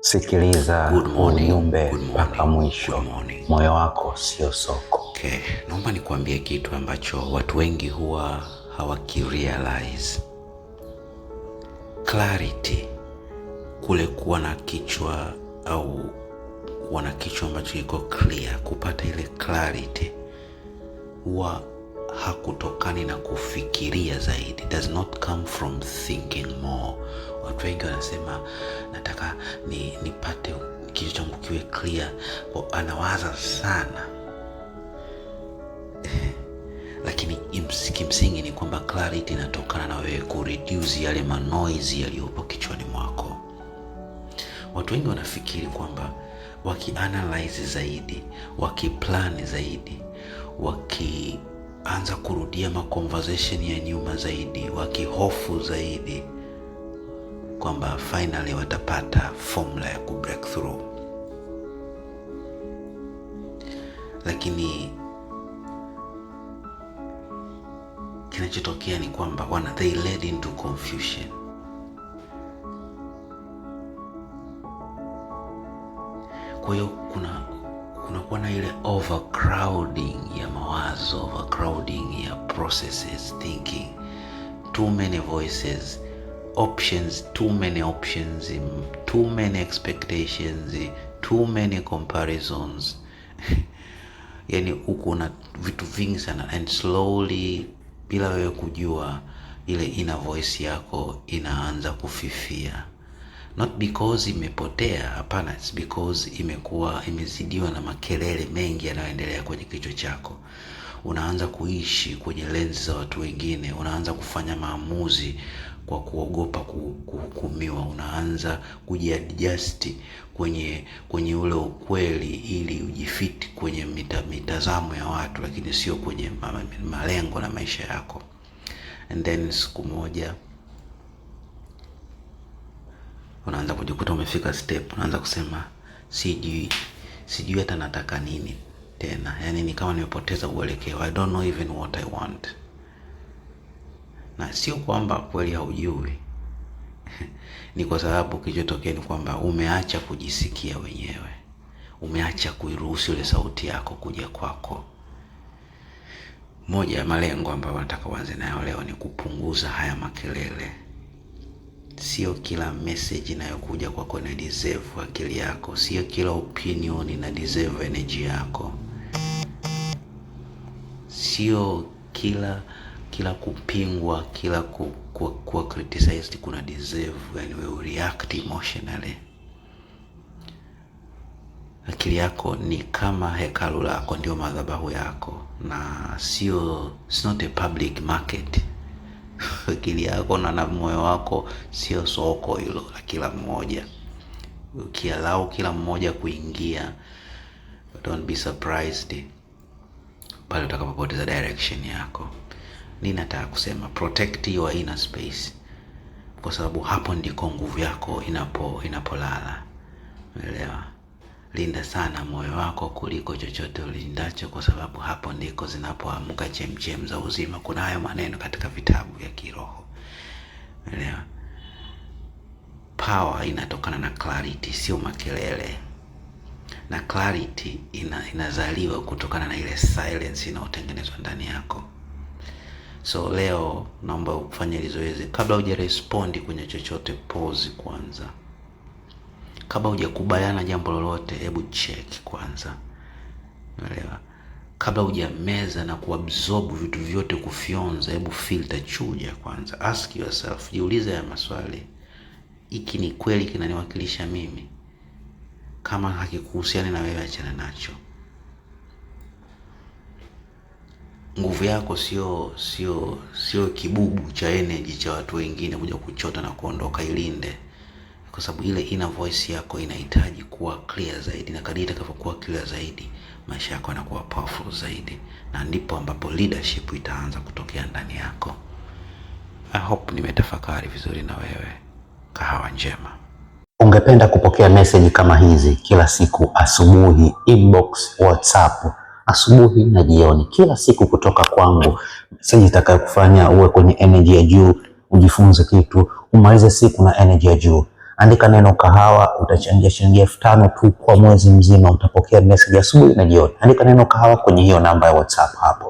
Sikiliza ujumbe mpaka mwisho. Moyo wako sio soko. Okay, naomba nikuambie kitu ambacho watu wengi huwa hawakirealize. Clarity, kule kuwa na kichwa au kuwa na kichwa ambacho kiko clear, kupata ile clarity huwa hakutokani na kufikiria zaidi. It does not come from thinking more. Watu wengi wanasema nataka nipate kichwa changu kiwe clear, anawaza sana. Lakini kimsingi ni kwamba clarity inatokana na wewe kureduce yale manoise yaliyopo kichwani mwako. Watu wengi wanafikiri kwamba wakianalyze zaidi, wakiplan zaidi, wakianza kurudia conversation ya nyuma zaidi, wakihofu zaidi, kwamba finally watapata formula ya ku break through. Lakini kinachotokea ni kwamba they led into confusion. Kwa hiyo kunakuwa na ile overcrowding ya mawazo, overcrowding ya processes, thinking, too many voices, options, too many options, too many expectations, too many comparisons. Yani uko na vitu vingi sana, and slowly, bila wewe kujua, ile inner voice yako inaanza kufifia. Not because imepotea, hapana, it's because imezidiwa na makelele mengi yanayoendelea kwenye kichwa chako. Unaanza kuishi kwenye lenzi za watu wengine, unaanza kufanya maamuzi kwa kuogopa kuhukumiwa, unaanza kujiadjust kwenye ule ukweli ili ujifiti kwenye mitazamo ya watu, lakini sio kwenye malengo na maisha yako. And then siku moja unaanza kujikuta umefika step, unaanza kusema sijui hata nataka nini tena. Yani ni kama nimepoteza uelekeo. I don't know even what I want. Na sio kwamba kweli haujui. Ni kwa sababu kilichotokea ni kwamba umeacha kujisikia wenyewe. Umeacha kuiruhusu ile sauti yako kuja kwako. Moja ya malengo ambayo nataka uanze nayo leo ni kupunguza haya makelele. Sio kila message inayokuja kwako ina deserve akili yako. Sio kila opinion ina deserve energy yako. Sio kila kupingwa, kila kuwa criticized kuna deserve yani we react emotionally. Akili yako ni kama hekalu lako, ndio madhabahu yako, na it's not a public market. Akili yako na moyo wako sio soko hilo la kila mmoja. Ukiallow kila mmoja kuingia, don't be surprised pale utakapopoteza direction yako. Nataka kusema protect your inner space, kwa sababu hapo ndiko nguvu yako inapolala. Unaelewa? Linda sana moyo wako kuliko chochote ulindacho, kwa sababu hapo ndiko zinapoamka chemchem za uzima. Kuna hayo maneno katika vitabu vya kiroho. Unaelewa? Power inatokana na clarity, sio makelele. Na clarity inazaliwa kutokana na ile silence inayotengenezwa ndani yako. So leo naomba ufanye hili zoezi. Kabla hujarespond kwenye chochote, pause kwanza. Kabla hujakubaliana jambo lolote, hebu check kwanza. Unaelewa? Kabla hujameza na kuabsorb vitu vyote, kufyonza, hebu filter, chuja kwanza. Ask yourself, jiulize ya maswali. Hiki ni kweli kinaniwakilisha mimi? Kama hakikuhusiani na wewe, achana nacho. Nguvu yako sio kibubu cha energy cha watu wengine kuja kuchota na kuondoka. Ilinde, kwa sababu ile inner voice yako inahitaji kuwa clear zaidi, na kadri itakapokuwa clear zaidi, maisha yako yanakuwa powerful zaidi, na ndipo ambapo leadership itaanza kutokea ndani yako. I hope nimetafakari vizuri na wewe. Kahawa njema. Ungependa kupokea message kama hizi kila siku asubuhi, inbox, WhatsApp, asubuhi na jioni, kila siku kutoka kwangu. Message itakayokufanya uwe kwenye energy ya juu, ujifunze kitu, umalize siku na energy ya juu. Andika neno kahawa, utachangia shilingi 5,000 tu kwa mwezi mzima, utapokea message asubuhi na jioni. Andika neno kahawa kwenye hiyo namba ya WhatsApp hapo.